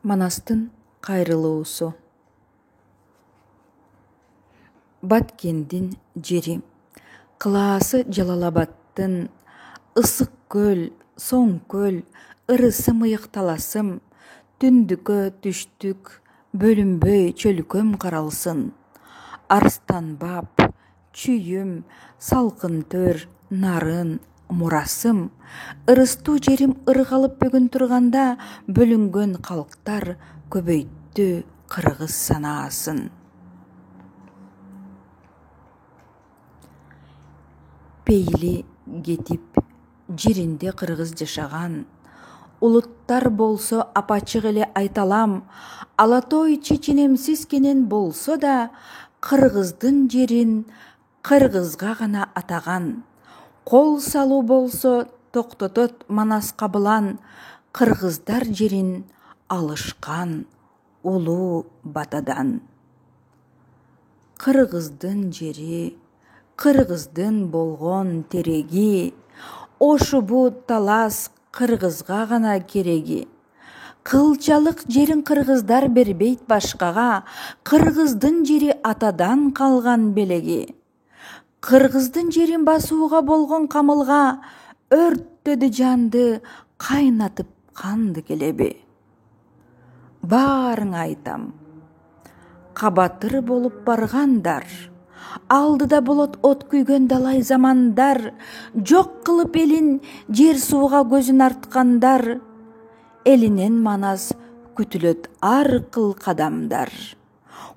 Манастын кайрылуусу. Баткендин жери, кылаасы Жалалабадтын, ысык көл, соң көл, ырысым ыйыкталасым, түндүккө түштүк, бөлүнбөй чөлкөм каралсын. Арстанбап, чүйүм, салкын төр, нарын, мурасым, ырыстуу жерим ыргалып бөгүн турганда, бөлүнгөн калктар көбөйттү кыргыз санаасын. Пейли кетип, жеринде кыргыз жашаган, улуттар болсо апачык эле айталам, Алатой чеченемсиз кенен болсо да, кыргыздын жерин кыргызга гана атаган. Кол салуу болсо токтотот Манас кабылан, кыргыздар жерин алышкан улуу батадан. Кыргыздын жери, кыргыздын болгон тереги, ошубу талас кыргызга гана кереги. Кылчалык жерин кыргыздар бербейт башкага, кыргыздын жери атадан калган белеги. Кыргыздын жерин басууга болгон камылга, өрттөдү жанды, кайнатып канды келеби. Баарыңа айтам, кабатыр болуп баргандар, алдыда болот от күйгөн далай замандар, жок кылып элин жер сууга көзүн арткандар, элинен Манас күтүлөт ар кыл кадамдар.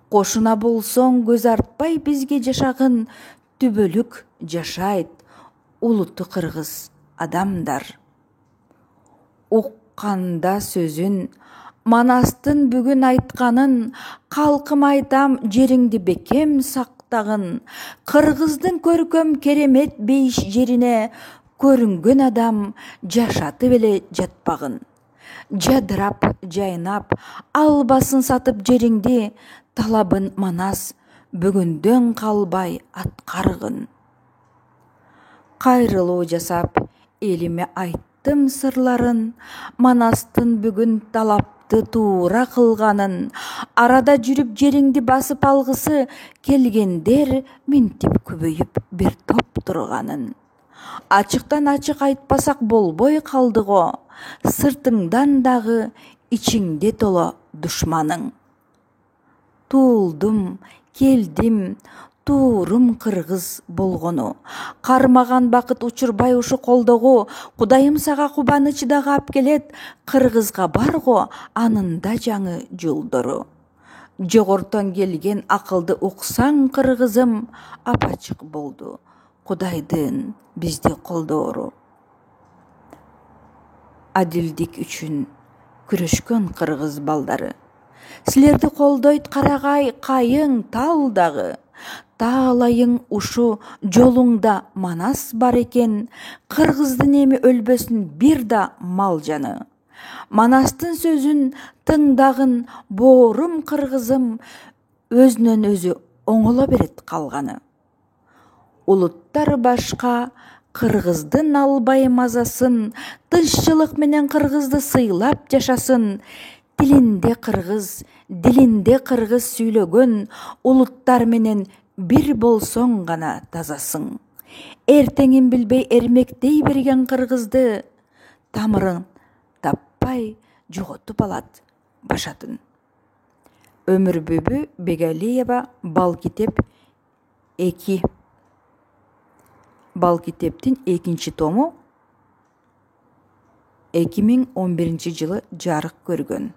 Кошуна болсоң көз артпай бизге жашагын, түбөлүк жашайт улутту кыргыз адамдар. Укканда сөзүн, Манастын бүгүн айтканын, калкым айтам жериңди бекем сактагын, кыргыздын көркөм керемет бейиш жерине көрүнгөн адам жашатып эле жатпагын. Жадырап, жайнап, албасын сатып жериңди, талабын Манас бүгүндөн калбай аткаргын. Кайрылуу жасап, элиме айттым сырларын, Манастын бүгүн талапты туура кылганын, арада жүрүп жериңди басып алгысы келгендер минтип көбөйүп бир топ турганын. Ачыктан ачык айтпасак болбой калды го, сыртыңдан дагы ичиңде толо душманың. Туулдум, келдим, туурум кыргыз болгону, кармаган бакыт учурбай ушу колдогу, Кудайым сага кубаныч дагы ап келет, кыргызга бар го анын да жаңы жолдору. Жогортон келген акылды уксаң кыргызым, апачык болду Кудайдын бизди колдоору. Адилдик үчүн күрөшкөн кыргыз балдары, силерди колдойт карагай, кайың, тал дагы. Таалайың ушу жолуңда Манас бар экен, кыргыздын эми өлбөсүн бир да мал жаны. Манастын сөзүн тыңдагын боорум кыргызым, өзүнөн өзү оңоло берет калганы. Улуттар башка, кыргыздын албай мазасын, тынччылык менен кыргызды сыйлап жашасын. Тилинде кыргыз, дилинде кыргыз сүйлөгөн улуттар менен бир болсоң гана тазасың. Эртеңин билбей эрмектей берген кыргызды, тамырын таппай жоготуп алат башатын. Өмүрбүбү Бегалиева, Балкитеп 2. Балкитептин 2 тому 2011 жылы жарык көргөн.